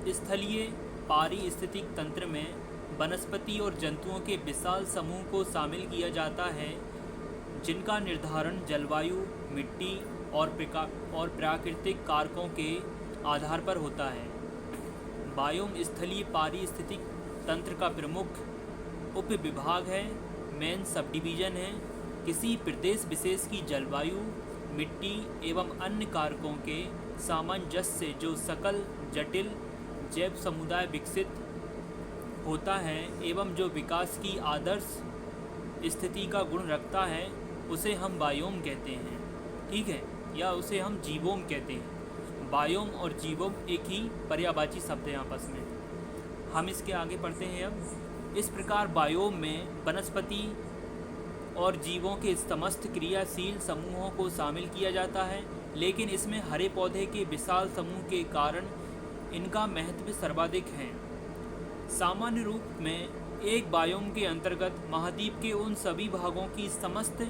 स्थलीय पारिस्थितिक तंत्र में वनस्पति और जंतुओं के विशाल समूह को शामिल किया जाता है, जिनका निर्धारण जलवायु, मिट्टी और प्राकृतिक कारकों के आधार पर होता है। बायोम स्थलीय पारिस्थितिक तंत्र का प्रमुख उपविभाग है, मेन सब डिवीज़न है। किसी प्रदेश विशेष की जलवायु, मिट्टी एवं अन्य कारकों के सामंजस्य से जो सकल जटिल जैव समुदाय विकसित होता है एवं जो विकास की आदर्श स्थिति का गुण रखता है, उसे हम बायोम कहते हैं। ठीक है, या उसे हम जीवोम कहते हैं। बायोम और जीवोम एक ही पर्यायवाची शब्द है आपस में। हम इसके आगे पढ़ते हैं। अब इस प्रकार बायोम में वनस्पति और जीवों के समस्त क्रियाशील समूहों को शामिल किया जाता है, लेकिन इसमें हरे पौधे के विशाल समूह के कारण इनका महत्व सर्वाधिक है। सामान्य रूप में एक बायोम के अंतर्गत महाद्वीप के उन सभी भागों की समस्त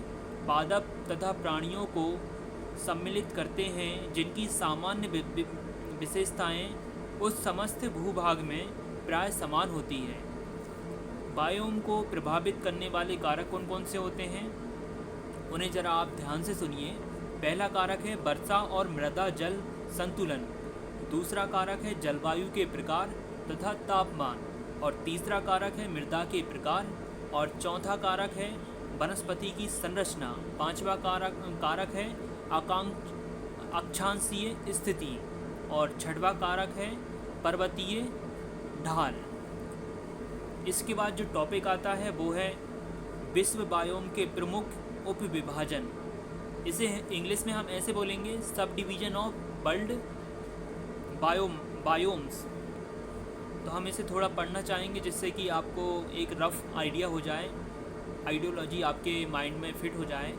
पादप तथा प्राणियों को सम्मिलित करते हैं जिनकी सामान्य विशेषताएं उस समस्त भूभाग में प्राय समान होती है। बायोम को प्रभावित करने वाले कारक कौन कौन से होते हैं, उन्हें जरा आप ध्यान से सुनिए। पहला कारक है वर्षा और मृदा जल संतुलन। दूसरा कारक है जलवायु के प्रकार तथा तापमान। और तीसरा कारक है मृदा के प्रकार। और चौथा कारक है वनस्पति की संरचना। पांचवा कारक है अक्षांशीय स्थिति। और छठवां कारक है पर्वतीय ढाल। इसके बाद जो टॉपिक आता है वो है विश्व बायोम के प्रमुख उपविभाजन। इसे इंग्लिश में हम ऐसे बोलेंगे sub division of world biomes. तो हम इसे थोड़ा पढ़ना चाहेंगे जिससे कि आपको एक रफ़ आइडिया हो जाए, आइडियोलॉजी आपके माइंड में फिट हो जाए।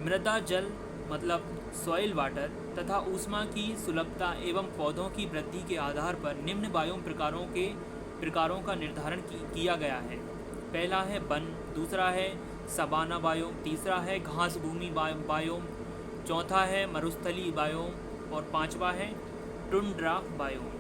मृदा जल मतलब सॉइल वाटर तथा ऊष्मा की सुलभता एवं पौधों की वृद्धि के आधार पर निम्न बायोम प्रकारों का निर्धारण किया गया है। पहला है वन, दूसरा है सवाना बायोम, तीसरा है घास भूमि बायोम, चौथा है मरुस्थलीय बायोम और पांचवा है टुंड्रा बायोम।